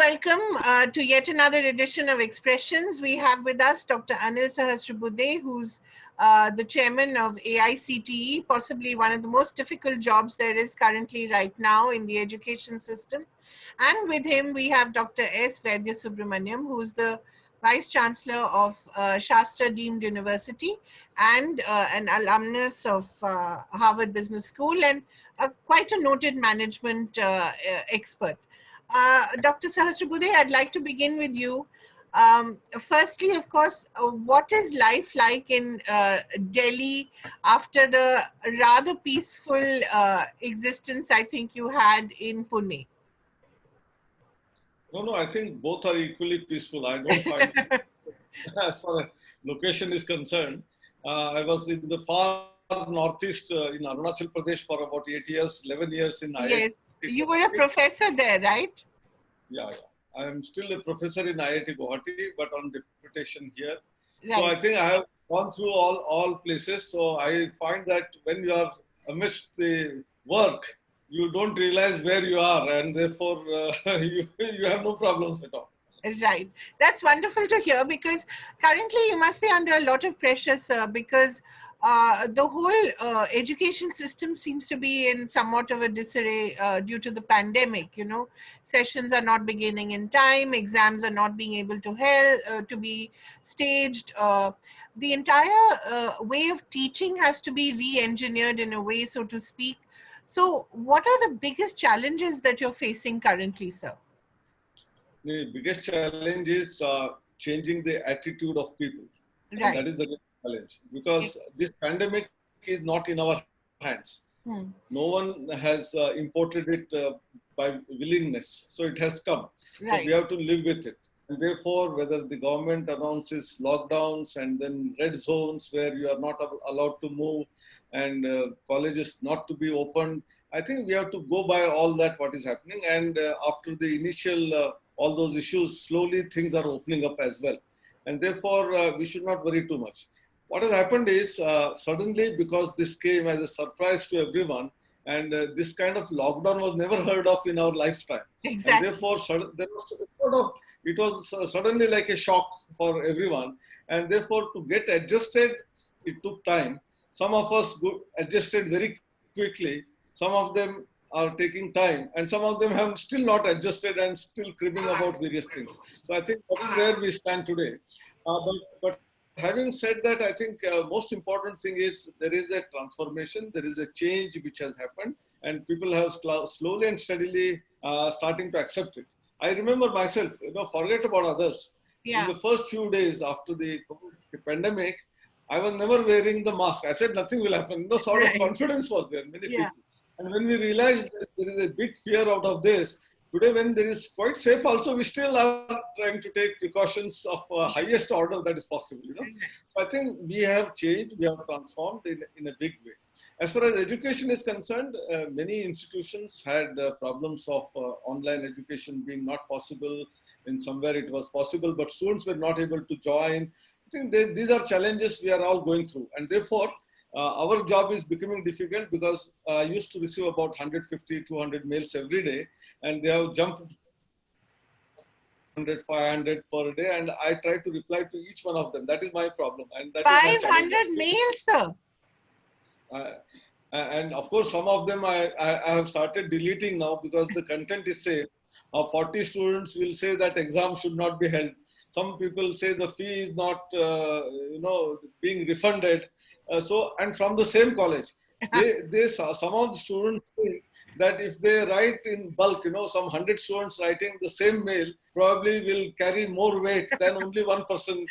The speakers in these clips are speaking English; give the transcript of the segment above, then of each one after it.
welcome to yet another edition of Expressions. We have with us Dr. Anil Sahasrabudhe, who's the chairman of AICTE, possibly one of the most difficult jobs there is currently right now in the education system. And with him, we have Dr. S. Vaidya Subramaniam, who's the Vice Chancellor of Shastra Deemed University and an alumnus of Harvard Business School and quite a noted management expert. Dr. Sahasrabudhe, I'd like to begin with you. Firstly, of course, what is life like in Delhi after the rather peaceful existence I think you had in Pune? No, I think both are equally peaceful. I don't find, as far as location is concerned, I was in the far northeast in Arunachal Pradesh for about 8 years, 11 years in IIT. Yes, you were a professor there, right? Yeah. I am still a professor in IIT Guwahati, but on deputation here. Right. So I think I have gone through all places. So I find that when you are amidst the work, you don't realize where you are, and therefore you have no problems at all. Right. That's wonderful to hear, because currently you must be under a lot of pressure, sir, because the whole education system seems to be in somewhat of a disarray due to the pandemic. You know, sessions are not beginning in time, exams are not being able to be staged. The entire way of teaching has to be re-engineered in a way, so to speak. So what are the biggest challenges that you're facing currently, sir? The biggest challenge is changing the attitude of people. Right. That is the challenge, because this pandemic is not in our hands. No one has imported it by willingness. So it has come. Right. So we have to live with it. And therefore, whether the government announces lockdowns and then red zones where you are not allowed to move, and colleges not to be opened, I think we have to go by all that what is happening. And after the initial, all those issues, slowly things are opening up as well. And therefore, we should not worry too much. What has happened is, suddenly, because this came as a surprise to everyone, and this kind of lockdown was never heard of in our lifetime. Exactly. And therefore, it was suddenly like a shock for everyone. And therefore, to get adjusted, it took time. Some of us adjusted very quickly. Some of them are taking time, and some of them have still not adjusted and still cribbing about various things. So I think that is where we stand today. But having said that, I think most important thing is there is a transformation, there is a change which has happened, and people have slowly and steadily starting to accept it. I remember myself, forget about others. Yeah. In the first few days after the pandemic, I was never wearing the mask. I said nothing will happen. No sort of confidence was there. Many people. And when we realized that there is a big fear out of this, today when there is quite safe also, we still are trying to take precautions of highest order that is possible. So I think we have changed, we have transformed in a big way. As far as education is concerned, many institutions had problems of online education being not possible. In somewhere it was possible, but students were not able to join. I think these are challenges we are all going through, and therefore our job is becoming difficult, because I used to receive about 150, 200 mails every day, and they have jumped 100, 500 per day, and I try to reply to each one of them. That is my problem, and that 500 mails, sir. And of course, some of them I have started deleting now, because the content is same. 40 students will say that exam should not be held. Some people say the fee is not, being refunded. And from the same college, some of the students think that if they write in bulk, some 100 students writing the same mail probably will carry more weight than only one person.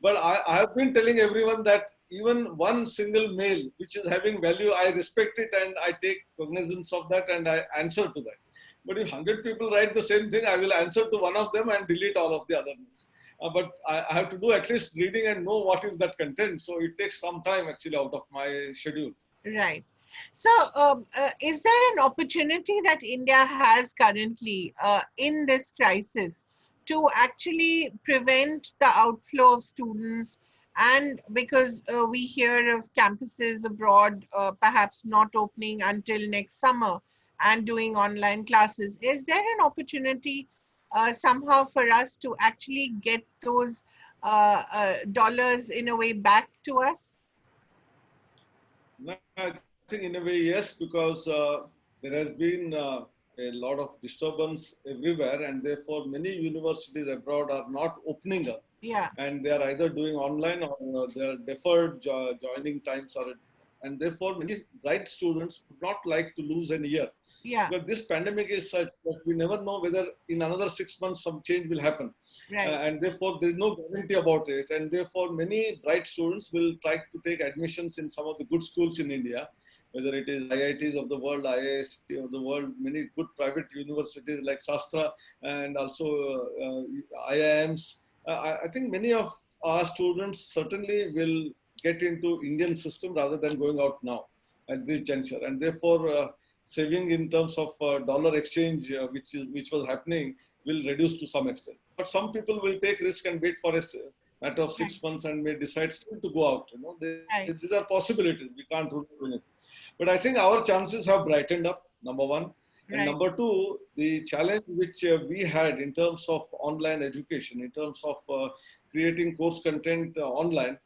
But I have been telling everyone that even one single mail which is having value, I respect it and I take cognizance of that and I answer to that. But if 100 people write the same thing, I will answer to one of them and delete all of the other mails. But I have to do at least reading and know what is that content. So it takes some time actually out of my schedule. Right. So is there an opportunity that India has currently in this crisis to actually prevent the outflow of students? And because we hear of campuses abroad perhaps not opening until next summer, and doing online classes. Is there an opportunity somehow for us to actually get those dollars in a way back to us? No, I think in a way, yes, because there has been a lot of disturbance everywhere, and therefore many universities abroad are not opening up, Yeah, and they are either doing online or their deferred joining times are, and therefore many bright students would not like to lose an year. yeah, Because this pandemic is such that we never know whether in another 6 months some change will happen. right. And therefore there is no guarantee about it. And therefore many bright students will try to take admissions in some of the good schools in India, whether it is IITs of the world, IISc of the world, many good private universities like Sastra and also IIMs. I think many of our students certainly will get into Indian system rather than going out now at this juncture. And therefore, saving in terms of dollar exchange, which was happening, will reduce to some extent. But some people will take risk and wait for a matter of Right, 6 months and may decide still to go out. right, These are possibilities. We can't rule it. But I think our chances have brightened up. Number one. And right, number two, the challenge which we had in terms of online education, in terms of creating course content online,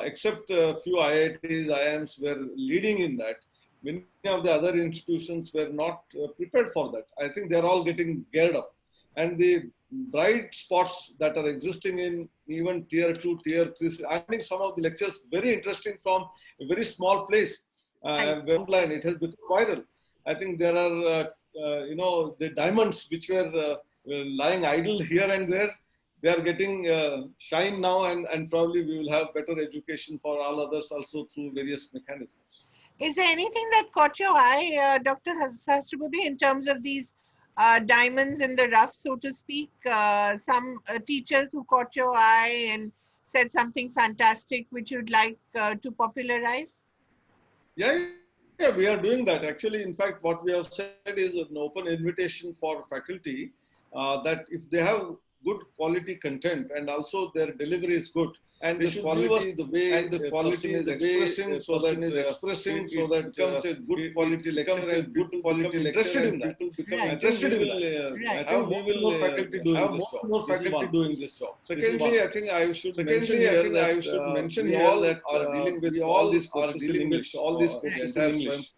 except a few IITs, IIMs were leading in that. Many of the other institutions were not prepared for that. I think they're all getting geared up. And the bright spots that are existing in even tier 2, tier 3, I think some of the lectures very interesting from a very small place. right. Online, it has become viral. I think there are, the diamonds which were lying idle here and there, they are getting shine now, and probably we will have better education for all others also through various mechanisms. Is there anything that caught your eye, Dr. Sahasrabudhe, in terms of these diamonds in the rough, so to speak? Some teachers who caught your eye and said something fantastic which you'd like to popularize? Yeah, we are doing that. Actually, in fact, what we have said is an open invitation for faculty that if they have good quality content and also their delivery is good, and the quality, the way and the quality is expressing, so that becomes a good quality lecture and good quality interested in that. People become Right, interested in that. right, I think we will more faculty doing this job. More faculty doing this job. Secondly, I think I should mention here that we all are dealing with all these courses in English, all these courses in English,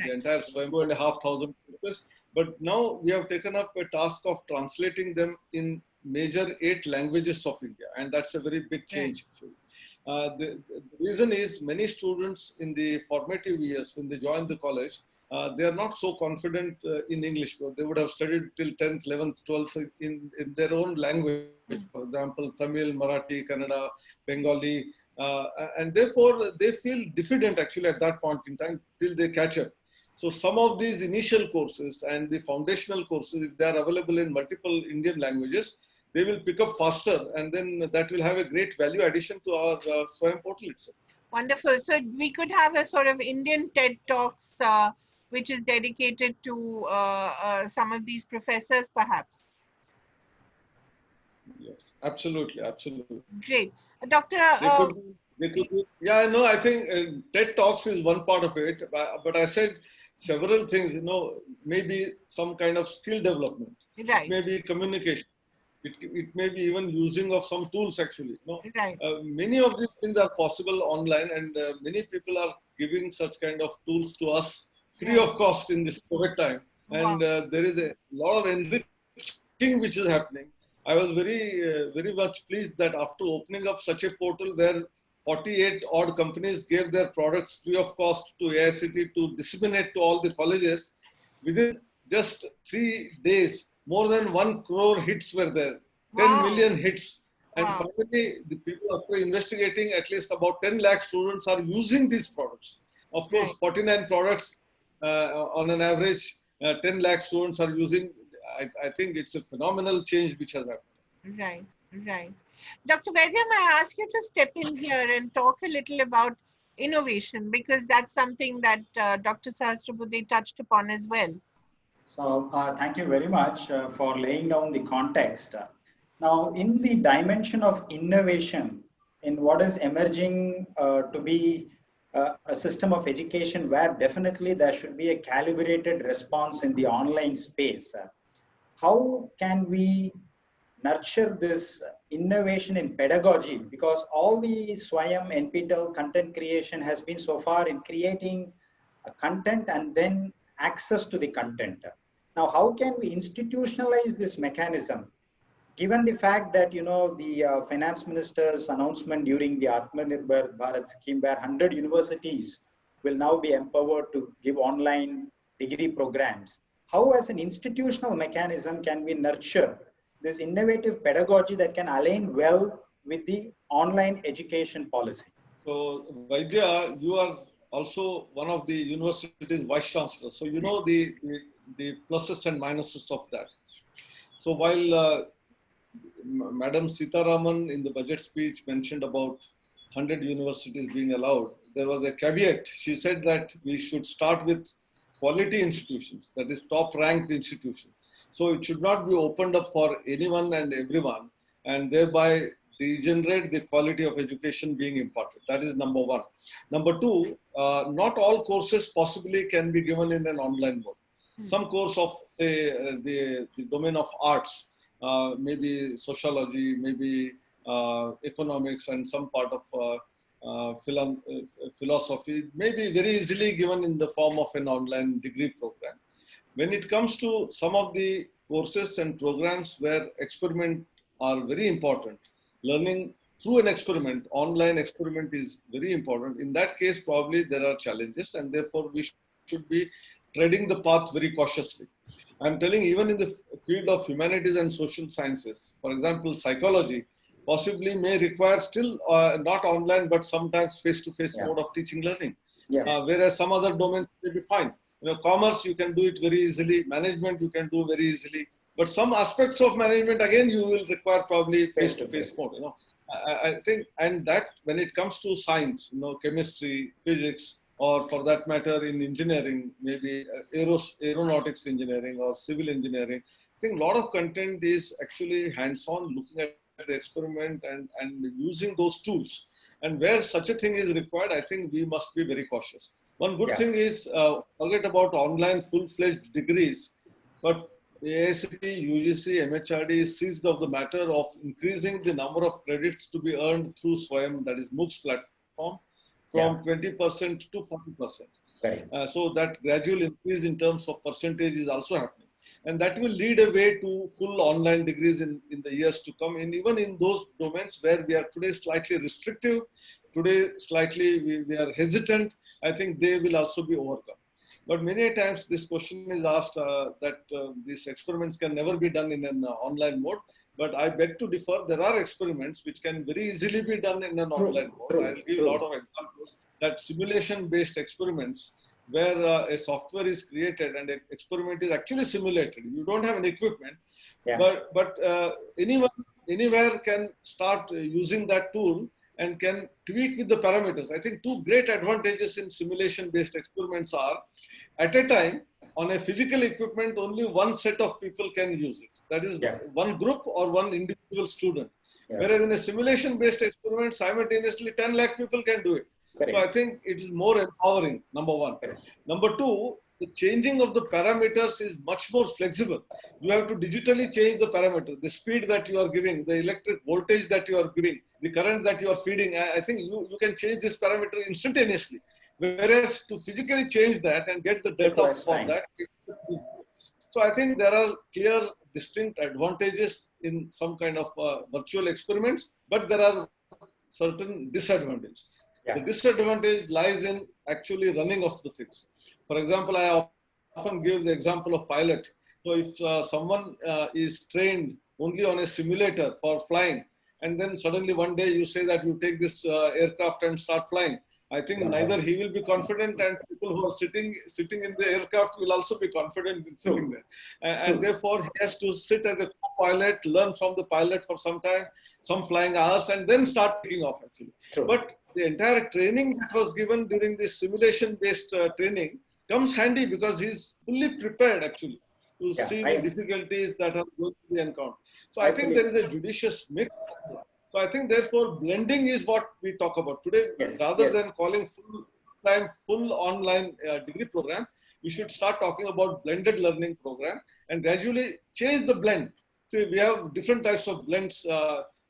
the entire swim 2,500 courses. But now we have taken up a task of translating them in major 8 languages of India, and that's a very big change. The reason is many students in the formative years, when they join the college, they are not so confident in English. They would have studied till 10th, 11th, 12th in their own language, for example, Tamil, Marathi, Kannada, Bengali, and therefore they feel diffident actually at that point in time till they catch up. So some of these initial courses and the foundational courses, if they are available in multiple Indian languages, they will pick up faster, and then that will have a great value addition to our Swayam portal itself. Wonderful. So we could have a sort of Indian TED Talks, which is dedicated to some of these professors, perhaps. Yes, absolutely, absolutely. Great. Doctor, They could be, yeah, no, I think TED Talks is one part of it, but I said several things, maybe some kind of skill development, right, maybe communication. It may be even using of some tools actually. right, Many of these things are possible online, and many people are giving such kind of tools to us free of cost in this COVID time. Wow. And there is a lot of enriching which is happening. I was very much pleased that after opening up such a portal where 48 odd companies gave their products free of cost to AICTE to disseminate to all the colleges, within just 3 days, more than 1 crore hits were there, 10 million hits. And finally, the people, after investigating, at least about 10 lakh students are using these products. Of course, 49 products on an average, 10 lakh students are using. I think it's a phenomenal change which has happened. Right, right. Dr. Vaidya, may I ask you to step in here and talk a little about innovation, because that's something that Dr. Sahasrabudhe touched upon as well. So thank you very much for laying down the context. Now, in the dimension of innovation, in what is emerging to be a system of education where definitely there should be a calibrated response in the online space. How can we nurture this innovation in pedagogy? Because all the Swayam NPTEL content creation has been so far in creating a content and then access to the content. Now, how can we institutionalize this mechanism? Given the fact that the finance minister's announcement during the Atmanirbhar Bharat scheme, where 100 universities will now be empowered to give online degree programs, how as an institutional mechanism can we nurture this innovative pedagogy that can align well with the online education policy? So, Vaidya, you are also one of the university's vice chancellors. So, you know the pluses and minuses of that. So, while Madam Sitaraman in the budget speech mentioned about 100 universities being allowed, there was a caveat. She said that we should start with quality institutions, that is top ranked institutions. So it should not be opened up for anyone and everyone, and thereby degenerate the quality of education being imparted. That is number one. Number two, not all courses possibly can be given in an online mode. Some course of, say, the domain of arts, maybe sociology, maybe economics, and some part of philosophy may be very easily given in the form of an online degree program. When it comes to some of the courses and programs where experiment are very important, learning through an experiment, online experiment is very important. In that case, probably there are challenges, and therefore we should be treading the path very cautiously. I'm telling, even in the field of humanities and social sciences, for example, psychology, possibly may require still not online, but sometimes face-to-face mode of teaching learning. Whereas some other domains may be fine. Commerce, you can do it very easily. Management, you can do very easily. But some aspects of management, again, you will require probably face-to-face mode. I think, and that when it comes to science, chemistry, physics, or for that matter in engineering, maybe aeronautics engineering or civil engineering, I think a lot of content is actually hands-on, looking at the experiment and using those tools. And where such a thing is required, I think we must be very cautious. One good thing is, forget about online full-fledged degrees, but AICTE, UGC, MHRD is seized of the matter of increasing the number of credits to be earned through Swayam, that is MOOCs platform, from 20% to 40%. So that gradual increase in terms of percentage is also happening. And that will lead a way to full online degrees in the years to come. And even in those domains where we are today slightly restrictive, today slightly we are hesitant, I think they will also be overcome. But many times this question is asked that these experiments can never be done in an online mode. But I beg to differ. There are experiments which can very easily be done in an online mode. I'll give a lot of examples that simulation-based experiments where a software is created and an experiment is actually simulated. You don't have an equipment, but anyone, anywhere can start using that tool and can tweak with the parameters. I think two great advantages in simulation-based experiments are, at a time, on a physical equipment, only one set of people can use it. That is one group or one individual student. Whereas in a simulation-based experiment, simultaneously 10 lakh people can do it. So I think it is more empowering, number one. Number two, the changing of the parameters is much more flexible. You have to digitally change the parameter, the speed that you are giving, the electric voltage that you are giving, the current that you are feeding. I think you can change this parameter instantaneously. Whereas to physically change that and get the data from that. So I think there are clear, distinct advantages in some kind of virtual experiments, but there are certain disadvantages. The disadvantage lies in actually running of the things. For example, I often give the example of pilot. So if someone is trained only on a simulator for flying, and then suddenly one day you say that you take this aircraft and start flying, I think neither he will be confident, and people who are sitting in the aircraft will also be confident in sitting there. And therefore, he has to sit as a co-pilot, learn from the pilot for some time, some flying hours, and then start taking off actually. But the entire training that was given during this simulation-based training comes handy because he's fully prepared actually to see the difficulties that are going to be encountered. So I think there is a judicious mix. So I think therefore blending is what we talk about today, rather than calling full-time, full online degree program, we should start talking about blended learning program and gradually change the blend. See, we have different types of blends.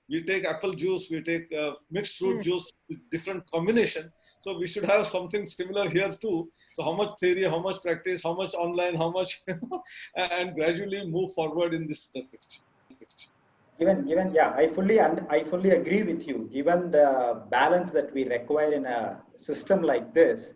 We take apple juice, we take mixed fruit juice with different combination. So we should have something similar here too. So how much theory, how much practice, how much online, how much, and gradually move forward in this direction. Yeah, I fully agree with you. Given the balance that we require in a system like this,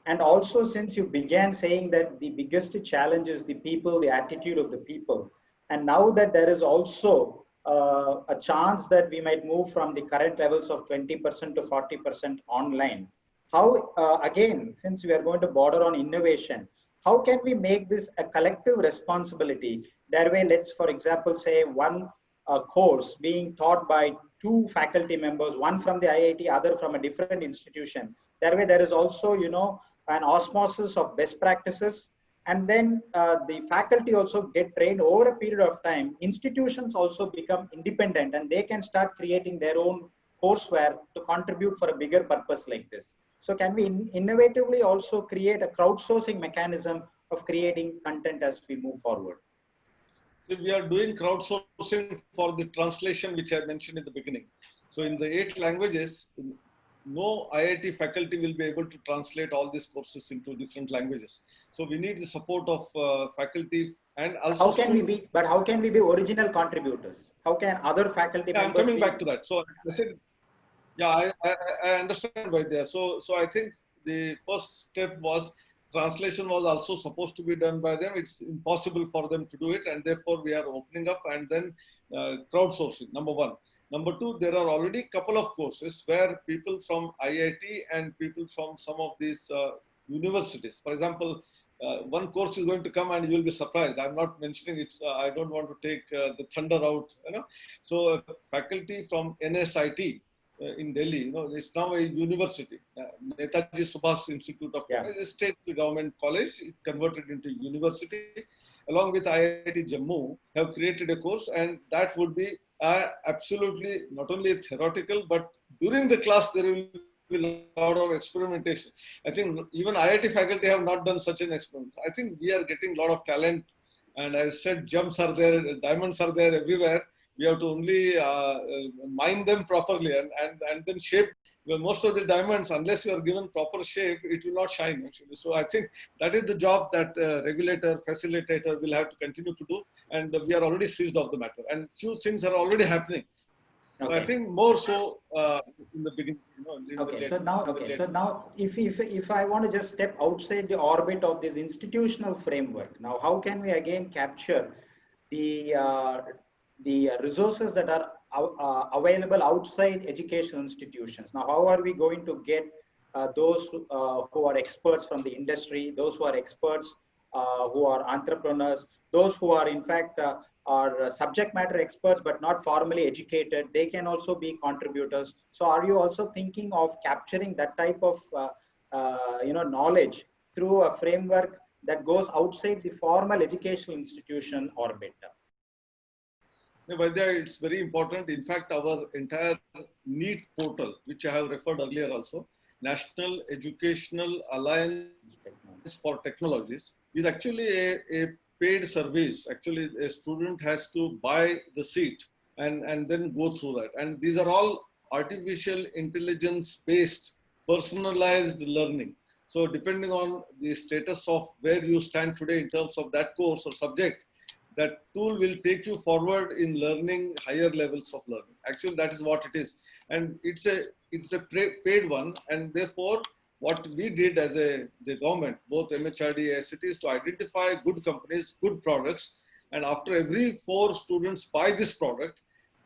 and also since you began saying that the biggest challenge is the people, the attitude of the people, and now that there is also a chance that we might move from the current levels of 20% to 40% online. How again, since we are going to border on innovation, how can we make this a collective responsibility? That way, let's for example say one course being taught by two faculty members, one from the IIT, other from a different institution. That way, there is also, you know, an osmosis of best practices, and then the faculty also get trained over a period of time. Institutions also become independent, and they can start creating their own courseware to contribute for a bigger purpose like this. So, can we innovatively also create a crowdsourcing mechanism of creating content as we move forward? We are doing crowdsourcing for the translation, which I mentioned in the beginning. So in the 8 languages, no IIT faculty will be able to translate all these courses into different languages. So we need the support of faculty and also. How can we be original contributors? How can other faculty members? I'm coming back to that. So I said, yeah, I understand why there. So I think the first step was translation was also supposed to be done by them. It's impossible for them to do it, and therefore we are opening up and then crowdsourcing. Number one. Number two, there are already a couple of courses where people from IIT and people from some of these universities, for example, one course is going to come and you will be surprised. I'm not mentioning it's, I don't want to take the thunder out, you know. So faculty from NSIT in Delhi, you know, it's now a university. Netaji Subhas Institute of State Government College, it converted into university, along with IIT Jammu, have created a course, and that would be absolutely not only theoretical, but during the class there will be a lot of experimentation. I think even IIT faculty have not done such an experiment. I think we are getting a lot of talent, and as I said, gems are there, diamonds are there everywhere. We have to only mine them properly and then shape. Well, most of the diamonds, unless you are given proper shape, it will not shine actually. So I think that is the job that regulator, facilitator will have to continue to do. And we are already seized of the matter. And few things are already happening. Okay. So I think more so in the beginning. You know, So now, if I want to just step outside the orbit of this institutional framework, now how can we again capture the resources that are available outside educational institutions? Now, how are we going to get those who are experts from the industry, those who are experts, who are entrepreneurs, those who are in fact are subject matter experts but not formally educated? They can also be contributors. So, are you also thinking of capturing that type of knowledge through a framework that goes outside the formal educational institution orbit? Vaidya, it's very important. In fact, our entire NEET portal, which I have referred earlier also, National Educational Alliance for Technologies, is actually a paid service. Actually, a student has to buy the seat and then go through that. And these are all artificial intelligence based personalized learning. So depending on the status of where you stand today in terms of that course or subject, that tool will take you forward in learning higher levels of learning. Actually, that is what it is. And it's a paid one. And therefore, what we did as the government, both MHRD, AICTE, is to identify good companies, good products. And after every 4 students buy this product,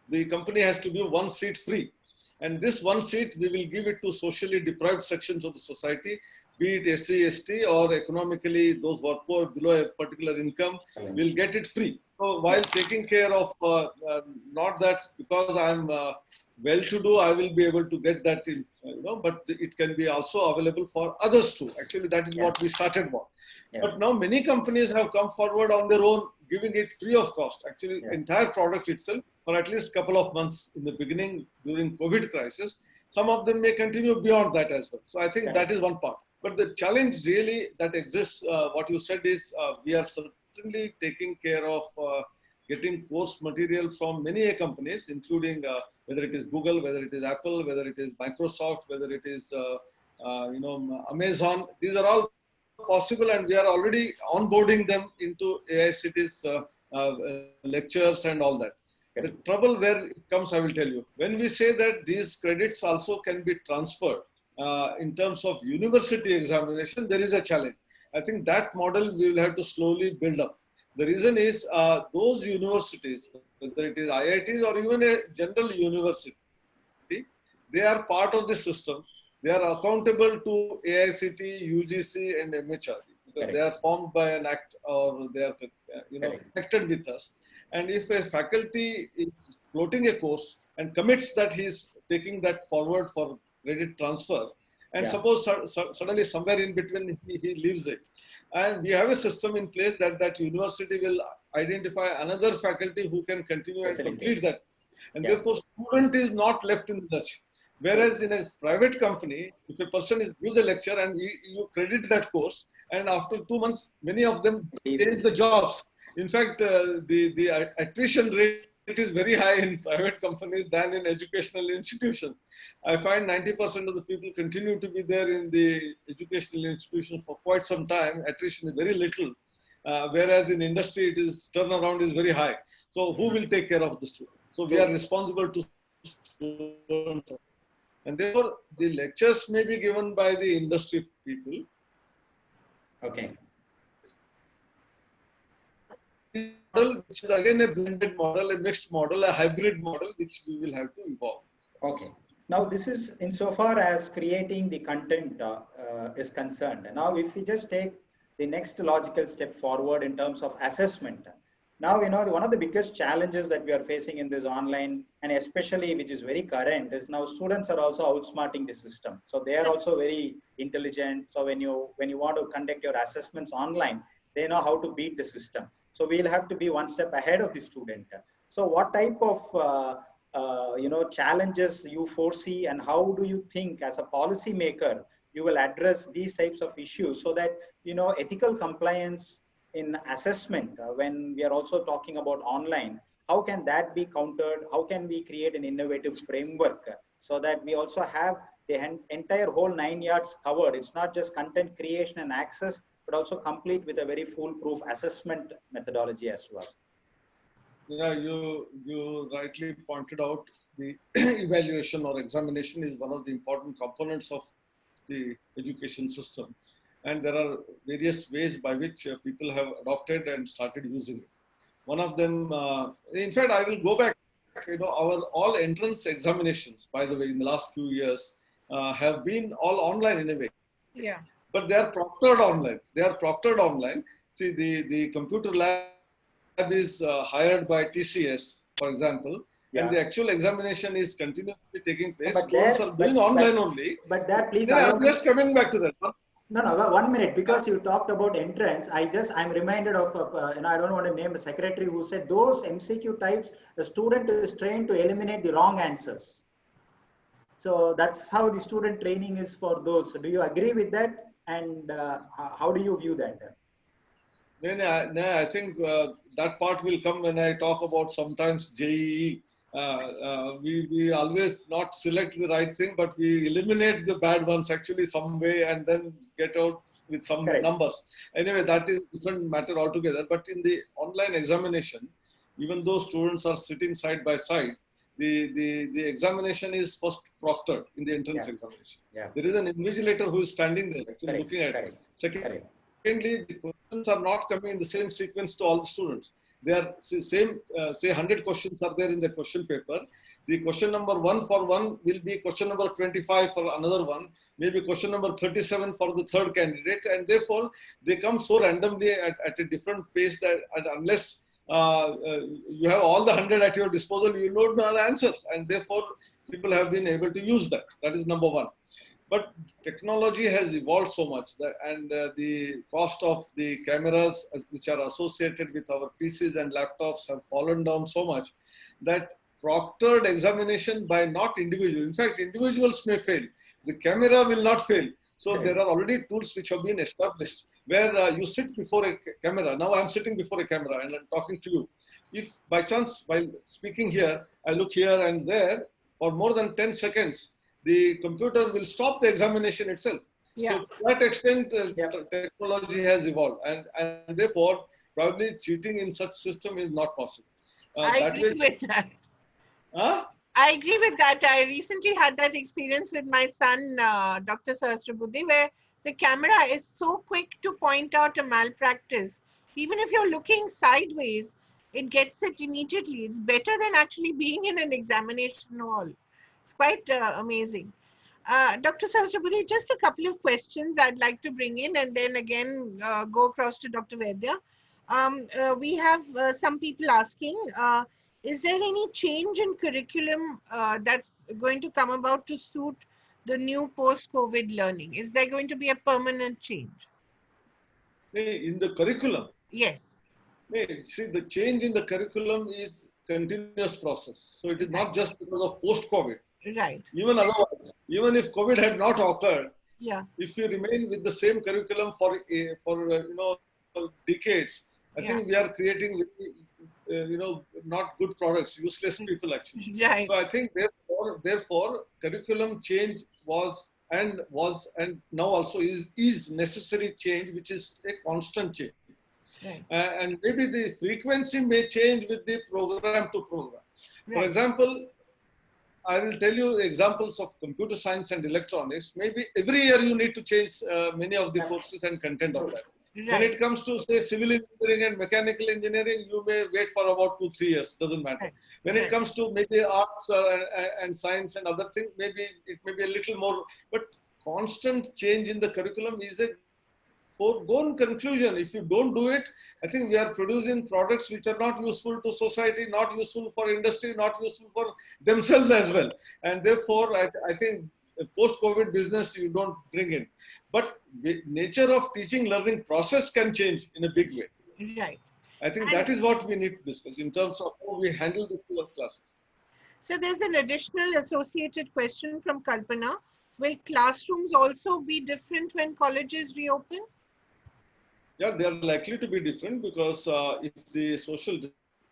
the company has to give 1 seat free. And this 1 seat, we will give it to socially deprived sections of the society, be it SC, ST, or economically those who are poor below a particular income will get it free. So while taking care of, not that because I'm well-to-do, I will be able to get that in, but it can be also available for others too. Actually, that is what we started with. But now many companies have come forward on their own, giving it free of cost. Actually, entire product itself for at least a couple of months in the beginning during COVID crisis. Some of them may continue beyond that as well. So I think that is one part. But the challenge really that exists, what you said is, we are certainly taking care of getting course material from many companies, including whether it is Google, whether it is Apple, whether it is Microsoft, whether it is Amazon. These are all possible, and we are already onboarding them into AICTE's lectures and all that. The trouble where it comes, I will tell you. When we say that these credits also can be transferred in terms of university examination, there is a challenge. I think that model we will have to slowly build up. The reason is those universities, whether it is IITs or even a general university, they are part of the system. They are accountable to AICTE, UGC, and MHRD because they are formed by an act, or they are connected with us. And if a faculty is floating a course and commits that he is taking that forward for credit transfer, and suppose suddenly somewhere in between he leaves it, and we have a system in place that university will identify another faculty who can continue and complete that, and therefore student is not left in the lurch. Whereas in a private company, if a person gives a lecture and you credit that course, and after 2 months, many of them change the jobs. In fact, the attrition rate is very high in private companies than in educational institutions. I find 90% of the people continue to be there in the educational institution for quite some time. Attrition is very little, whereas in industry, turnaround is very high. So who will take care of the students? So we are responsible to students. And therefore, the lectures may be given by the industry people. Okay. Which is again a blended model, a mixed model, a hybrid model, which we will have to evolve. Okay. Now, this is insofar as creating the content is concerned. Now, if we just take the next logical step forward in terms of assessment. Now, one of the biggest challenges that we are facing in this online, and especially which is very current, is now students are also outsmarting the system. So they are also very intelligent. So when you want to conduct your assessments online, they know how to beat the system. So we'll have to be one step ahead of the student. So what type of challenges you foresee, and how do you think as a policy maker you will address these types of issues so that ethical compliance in assessment, when we are also talking about online, how can that be countered? How can we create an innovative framework so that we also have the entire whole 9 yards covered? It's not just content creation and access, but also complete with a very foolproof assessment methodology as well. Yeah, you rightly pointed out the evaluation or examination is one of the important components of the education system. And there are various ways by which people have adopted and started using it. One of them, in fact, I will go back, our all entrance examinations, by the way, in the last few years, have been all online in a way. Yeah. But they are proctored online. They are proctored online. See, the computer lab is hired by TCS, for example, and the actual examination is continuously taking place. Students are doing online only. But that, please. I'm just coming back to that. No, 1 minute, because you talked about entrance. I'm reminded of, I don't want to name a secretary who said those MCQ types, the student is trained to eliminate the wrong answers. So that's how the student training is for those. Do you agree with that? And how do you view that? I think that part will come when I talk about sometimes JEE. We always not select the right thing, but we eliminate the bad ones actually some way and then get out with some numbers. Anyway, that is a different matter altogether. But in the online examination, even though students are sitting side by side, the examination is first proctored in the entrance examination. There is an invigilator who is standing there actually looking at it. Secondly, the questions are not coming in the same sequence to all the students. They are same, say 100 questions are there in the question paper. The question number 1 for one will be question number 25 for another one, maybe question number 37 for the third candidate. And therefore, they come so randomly at a different pace that unless you have all the 100 at your disposal, you don't know the answers. And therefore, people have been able to use that. That is number one. But technology has evolved so much that, and the cost of the cameras which are associated with our PCs and laptops have fallen down so much that proctored examination by not individuals. In fact, individuals may fail. The camera will not fail. So there are already tools which have been established where you sit before a camera. Now I'm sitting before a camera and I'm talking to you. If by chance, while speaking here, I look here and there for more than 10 seconds, the computer will stop the examination itself. Yeah. So to that extent, technology has evolved, and therefore, probably cheating in such system is not possible. I agree with that. Huh? I agree with that. I recently had that experience with my son, Dr. Sahasrabudhe, where the camera is so quick to point out a malpractice. Even if you're looking sideways, it gets it immediately. It's better than actually being in an examination hall. It's quite amazing. Dr. Sahasrabudhe, just a couple of questions I'd like to bring in and then again go across to Dr. Vaidya. We have some people asking, is there any change in curriculum that's going to come about to suit the new post-COVID learning? Is there going to be a permanent change? In the curriculum? Yes. See, the change in the curriculum is continuous process. So it is not just because of post-COVID. Right. Even otherwise, even if COVID had not occurred, yeah, if you remain with the same curriculum for decades, I think we are creating not good products, useless people actually. right. So I think therefore curriculum change was and now also is necessary change, which is a constant change. Right. And maybe the frequency may change with the program to program. Right. For example, I will tell you examples of computer science and electronics. Maybe every year you need to change many of the courses and content of that. Right. When it comes to, say, civil engineering and mechanical engineering, you may wait for about 2-3 years, doesn't matter. Right. When it comes to maybe arts and science and other things, maybe it may be a little more, but constant change in the curriculum is a foregone conclusion. If you don't do it, I think we are producing products which are not useful to society, not useful for industry, not useful for themselves as well. And therefore, I think post-COVID business you don't bring in. But the nature of teaching learning process can change in a big way. Right. I think that is what we need to discuss in terms of how we handle the flow of classes. So there's an additional associated question from Kalpana. Will classrooms also be different when colleges reopen? Yeah, they are likely to be different because if the social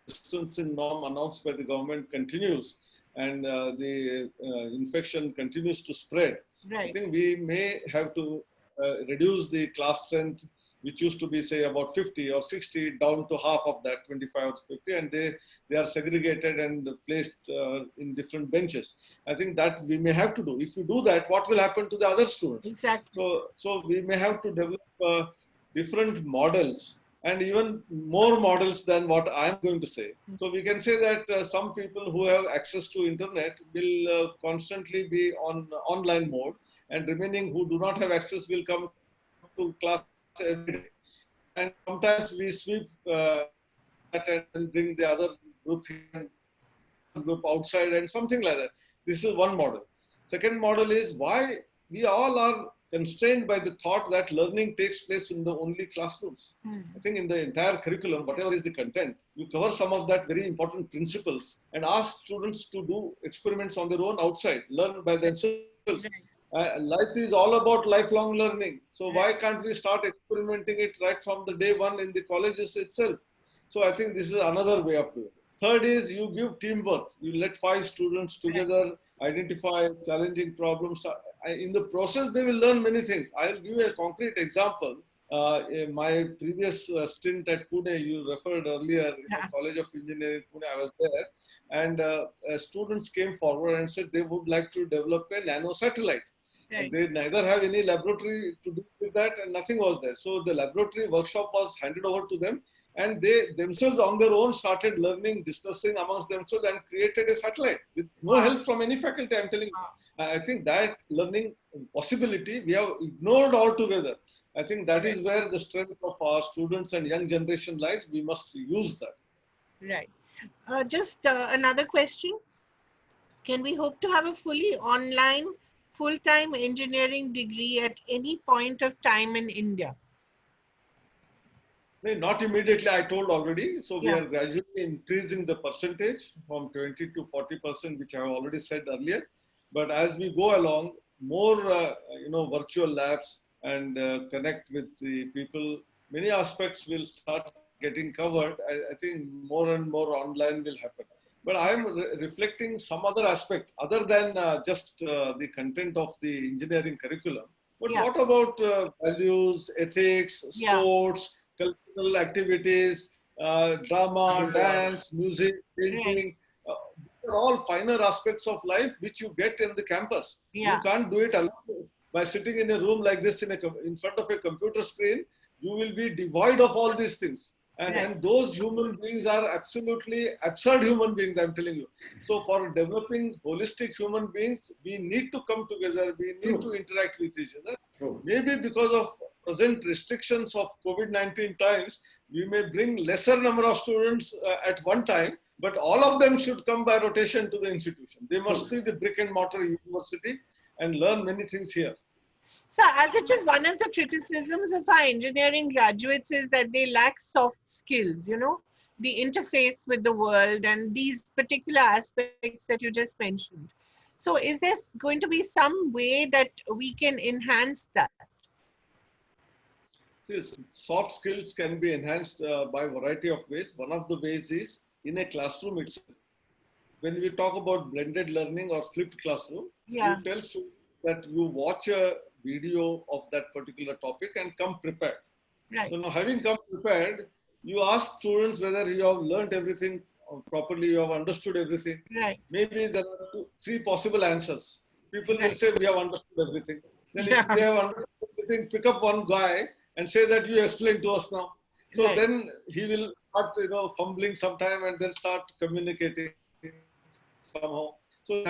distancing norm announced by the government continues and the infection continues to spread, right. I think we may have to reduce the class strength, which used to be, say, about 50 or 60, down to half of that, 25 or 50, and they are segregated and placed in different benches. I think that we may have to do. If you do that, what will happen to the other students? Exactly. So we may have to develop different models and even more models than what I'm going to say. So we can say that some people who have access to internet will constantly be on online mode, and remaining who do not have access will come to class every day. And sometimes we sweep that and bring the other group outside and something like that. This is one model. Second model is why we all are constrained by the thought that learning takes place in the only classrooms. I think in the entire curriculum, whatever is the content, you cover some of that very important principles and ask students to do experiments on their own outside, learn by themselves. Life is all about lifelong learning. So why can't we start experimenting it right from the day one in the colleges itself? So I think this is another way of doing it. Third is you give teamwork. You let 5 students together identify challenging problems. In the process, they will learn many things. I'll give you a concrete example. In my previous stint at Pune, you referred earlier in the College of Engineering, Pune, I was there. And students came forward and said they would like to develop a nano satellite. And they neither have any laboratory to do with that and nothing was there. So the laboratory workshop was handed over to them. And they themselves on their own started learning, discussing amongst themselves and created a satellite with no help from any faculty, I'm telling you. I think that learning possibility we have ignored altogether. I think that is where the strength of our students and young generation lies. We must use that. Right. Just another question. Can we hope to have a fully online, full-time engineering degree at any point of time in India? Not immediately, I told already. So we are gradually increasing the percentage from 20 to 40%, which I have already said earlier. But as we go along, more, virtual labs and connect with the people, many aspects will start getting covered. I think more and more online will happen. But I'm reflecting some other aspect other than just the content of the engineering curriculum. But Yeah. what about values, ethics, Yeah. sports, cultural activities, drama, dance, music, Right. painting? These are all finer aspects of life which you get in the campus. You Yeah. can't do it alone. By sitting in a room like this in front of a computer screen, you will be devoid of all these things. Right. And those human beings are absolutely absurd human beings, I'm telling you. So for developing holistic human beings, we need to come together, we need to interact with each other. Maybe because of present restrictions of COVID-19 times, we may bring lesser number of students at one time, but all of them should come by rotation to the institution. They must see the brick and mortar university and learn many things here. So, as it is, one of the criticisms of our engineering graduates is that they lack soft skills, the interface with the world and these particular aspects that you just mentioned. So, is there going to be some way that we can enhance that? Soft skills can be enhanced by a variety of ways. One of the ways is in a classroom itself. When we talk about blended learning or flipped classroom, you tell students that you watch a video of that particular topic and come prepared. Right. So now having come prepared, you ask students whether you have learned everything properly, you have understood everything. Right. Maybe there are three possible answers. People will say we have understood everything. Then if they have understood everything, pick up one guy and say that you explain to us now. So then he will start, fumbling sometime and then start communicating somehow. So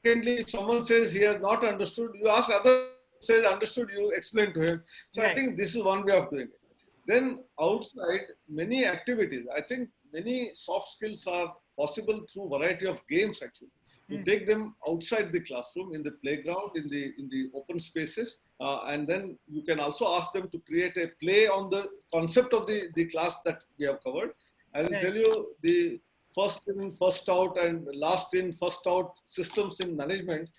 secondly, if someone says he has not understood, you ask other says understood, you explain to him. So I think this is one way of doing it. Then outside, many activities. I think many soft skills are possible through variety of games actually. You take them outside the classroom, in the playground, in the open spaces, and then you can also ask them to create a play on the concept of the class that we have covered. I will tell you the first in, first out, and last in, first out systems in management.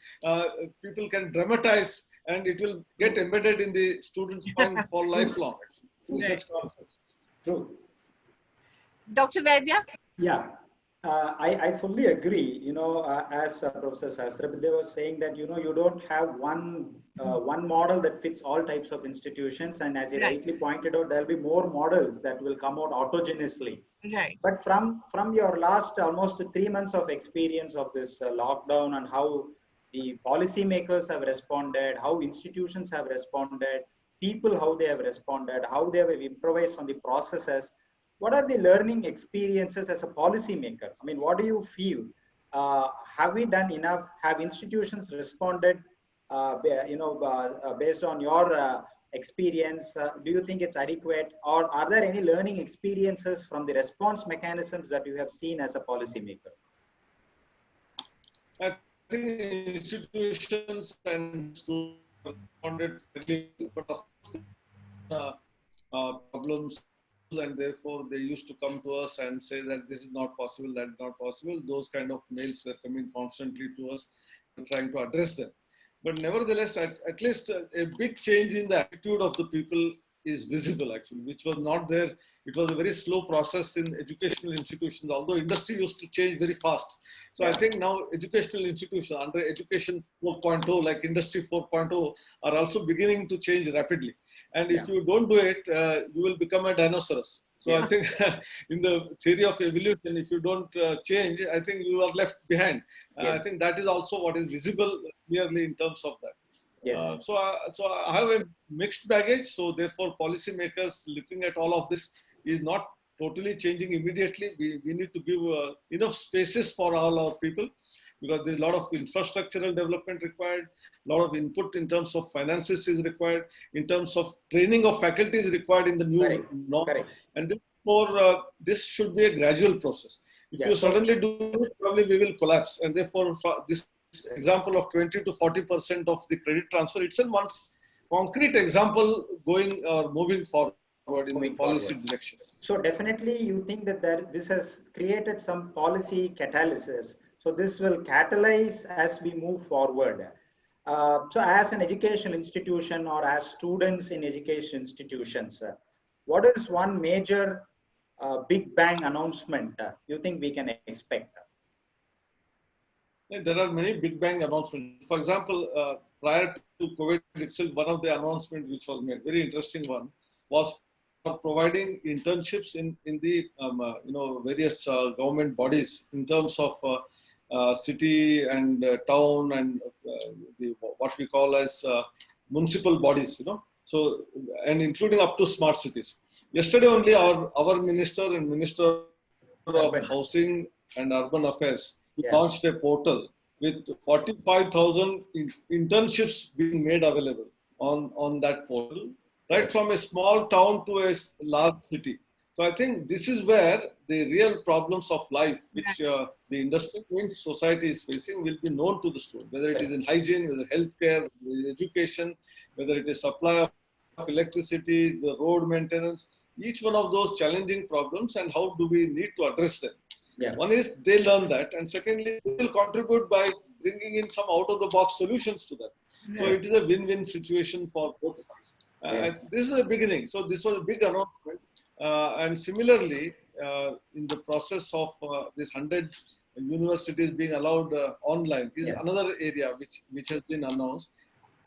People can dramatize, and it will get embedded in the students' mind for lifelong. Actually, such concepts. True. Dr. Vaidya? Yeah. I fully agree. As Professor Sahasrabudhe was saying that, you don't have one model that fits all types of institutions. And as he rightly pointed out, there'll be more models that will come out autogeneously. Right. But from your last almost 3 months of experience of this lockdown and how the policymakers have responded, how institutions have responded, people, how they have responded, how they have improvised on the processes, what are the learning experiences as a policymaker? I mean, what do you feel? Have we done enough? Have institutions responded, based on your experience? Do you think it's adequate? Or are there any learning experiences from the response mechanisms that you have seen as a policymaker? I think institutions and students responded fairly, but of course, problems, and therefore they used to come to us and say that this is not possible, that is not possible. Those kind of mails were coming constantly to us, trying to address them. But nevertheless, at least a big change in the attitude of the people is visible actually, which was not there. It was a very slow process in educational institutions, although industry used to change very fast. So I think now educational institutions under education 4.0, like industry 4.0, are also beginning to change rapidly. And if you don't do it, you will become a dinosaur. So I think in the theory of evolution, if you don't change, I think you are left behind. I think that is also what is visible clearly in terms of that. So I have a mixed baggage. So therefore, policymakers looking at all of this is not totally changing immediately. We need to give enough spaces for all our people, because there's a lot of infrastructural development required, a lot of input in terms of finances is required, in terms of training of faculty is required in the new norm. And therefore, this should be a gradual process. If you suddenly do it, probably we will collapse. And therefore, this example of 20 to 40% of the credit transfer itself one concrete example going or moving forward in the policy direction. So definitely you think that this has created some policy catalysis. So this will catalyze as we move forward. So as an educational institution or as students in education institutions, what is one major big bang announcement you think we can expect? Yeah, there are many big bang announcements. For example, prior to COVID itself, one of the announcements which was made, very interesting one, was for providing internships in the various government bodies in terms of city and town and what we call as municipal bodies, So, and including up to smart cities. Yesterday only our minister and Minister of Housing and Urban Affairs launched a portal with 45,000 internships being made available on that portal, right from a small town to a large city. So I think this is where the real problems of life, which the industry and society is facing, will be known to the student, whether it is in hygiene, whether healthcare, education, whether it is supply of electricity, the road maintenance, each one of those challenging problems, and how do we need to address them. Yeah. One is they learn that, and secondly, they will contribute by bringing in some out-of-the-box solutions to that. Yeah. So it is a win-win situation for both sides. Yes. This is a beginning. So this was a big announcement. And similarly, in the process of this 100 universities being allowed online is another area which has been announced.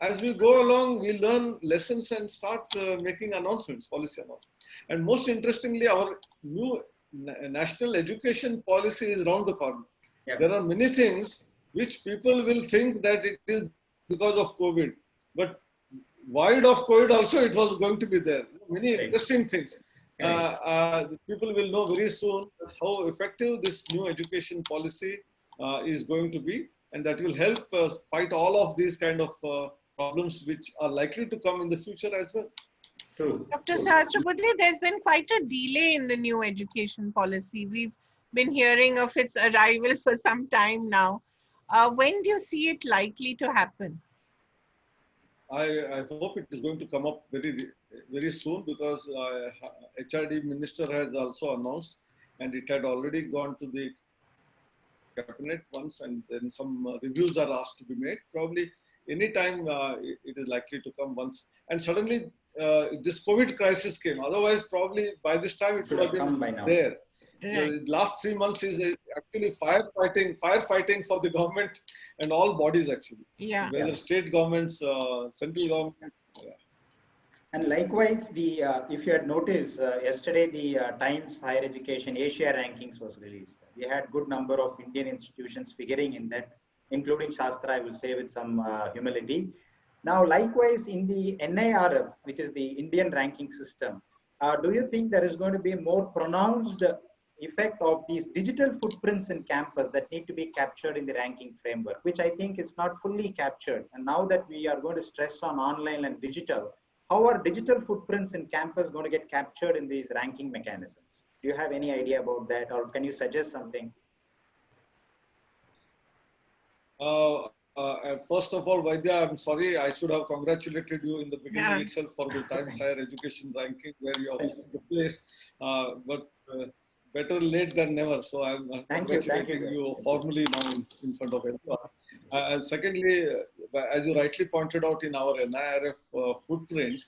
As we go along, we learn lessons and start making announcements, policy announcements. And most interestingly, our new national education policy is around the corner. Yeah. There are many things which people will think that it is because of COVID, but wide of COVID also it was going to be there. Many interesting things. People will know very soon how effective this new education policy is going to be, and that will help fight all of these kind of problems which are likely to come in the future as well. True. Dr. Sahasrabudhe, there's been quite a delay in the new education policy. We've been hearing of its arrival for some time now. When do you see it likely to happen? I hope it is going to come up very soon, because HRD minister has also announced, and it had already gone to the cabinet once, and then some reviews are asked to be made. Probably any time it is likely to come once. And suddenly this COVID crisis came. Otherwise, probably by this time it would have been there. Right. The last 3 months is actually firefighting for the government and all bodies actually. Yeah. Whether state governments, central government. Yeah. And likewise, the if you had noticed, yesterday the Times Higher Education Asia rankings was released. We had good number of Indian institutions figuring in that, including Shastra, I will say with some humility. Now, likewise, in the NIRF, which is the Indian ranking system, do you think there is going to be a more pronounced effect of these digital footprints in campus that need to be captured in the ranking framework, which I think is not fully captured? And now that we are going to stress on online and digital, how are digital footprints in campus going to get captured in these ranking mechanisms? Do you have any idea about that, or can you suggest something? First of all, Vaidya, I'm sorry, I should have congratulated you in the beginning itself for the Times Higher Education ranking, where you have the place. But better late than never. So I'm congratulating you formally now in front of everyone. And secondly, as you rightly pointed out in our NIRF footprint,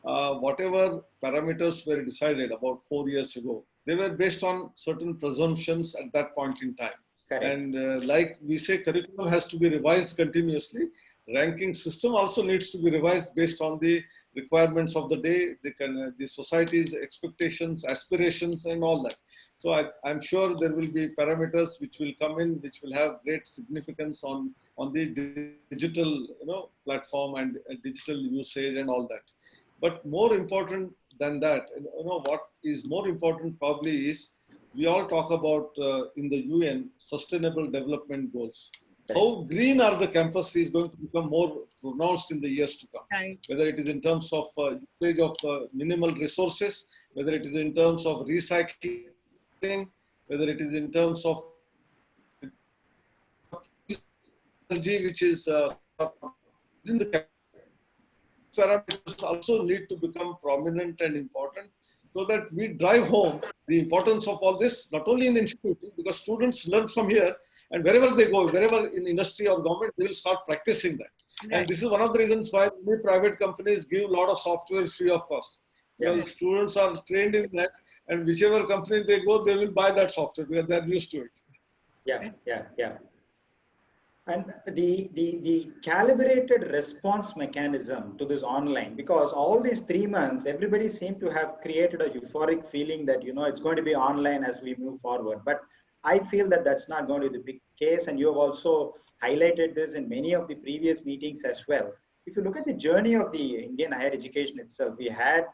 whatever parameters were decided about 4 years ago, they were based on certain presumptions at that point in time. Correct. And like we say, curriculum has to be revised continuously. Ranking system also needs to be revised based on the requirements of the day, the society's expectations, aspirations, and all that. So I'm sure there will be parameters which will come in, which will have great significance on the digital platform and digital usage and all that. But more important than that, what is more important probably is, we all talk about in the UN Sustainable Development Goals. How green are the campuses is going to become more pronounced in the years to come. Right. Whether it is in terms of usage of minimal resources, whether it is in terms of recycling, whether it is in terms of energy, which is within the campus. Parameters also need to become prominent and important, so that we drive home the importance of all this, not only in the institution, because students learn from here, and wherever they go, wherever in industry or government, they will start practicing that. And this is one of the reasons why many private companies give a lot of software free of cost. Because students are trained in that, and whichever company they go, they will buy that software because they're used to it. Yeah. And the calibrated response mechanism to this online, because all these 3 months, everybody seemed to have created a euphoric feeling that, it's going to be online as we move forward. But I feel that that's not going to be the big case. And you have also highlighted this in many of the previous meetings as well. If you look at the journey of the Indian higher education itself, we had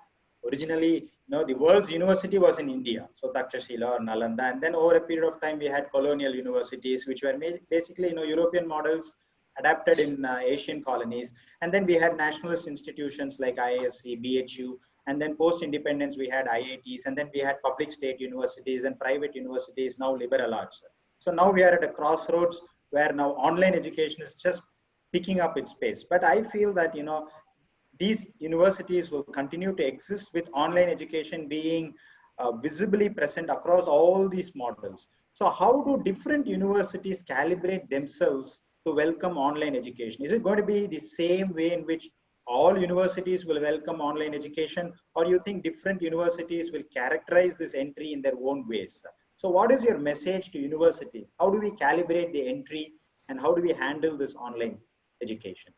originally, the world's university was in India, so Takshashila or Nalanda, and then over a period of time we had colonial universities, which were basically, European models adapted in Asian colonies, and then we had nationalist institutions like IISc, BHU, and then post-independence we had IITs, and then we had public state universities and private universities, now liberal arts. So now we are at a crossroads where now online education is just picking up its pace. But I feel that, these universities will continue to exist with online education being visibly present across all these models. So how do different universities calibrate themselves to welcome online education? Is it going to be the same way in which all universities will welcome online education, or you think different universities will characterize this entry in their own ways? So what is your message to universities? How do we calibrate the entry, and how do we handle this online education?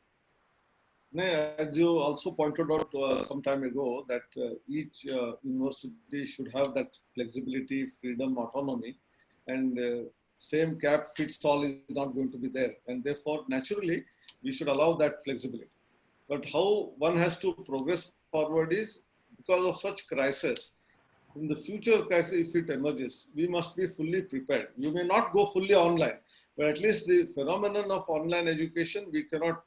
As you also pointed out some time ago, that each university should have that flexibility, freedom, autonomy, and same cap fits all is not going to be there. And therefore, naturally, we should allow that flexibility. But how one has to progress forward is because of such crisis. In the future crisis, if it emerges, we must be fully prepared. You may not go fully online, but at least the phenomenon of online education, we cannot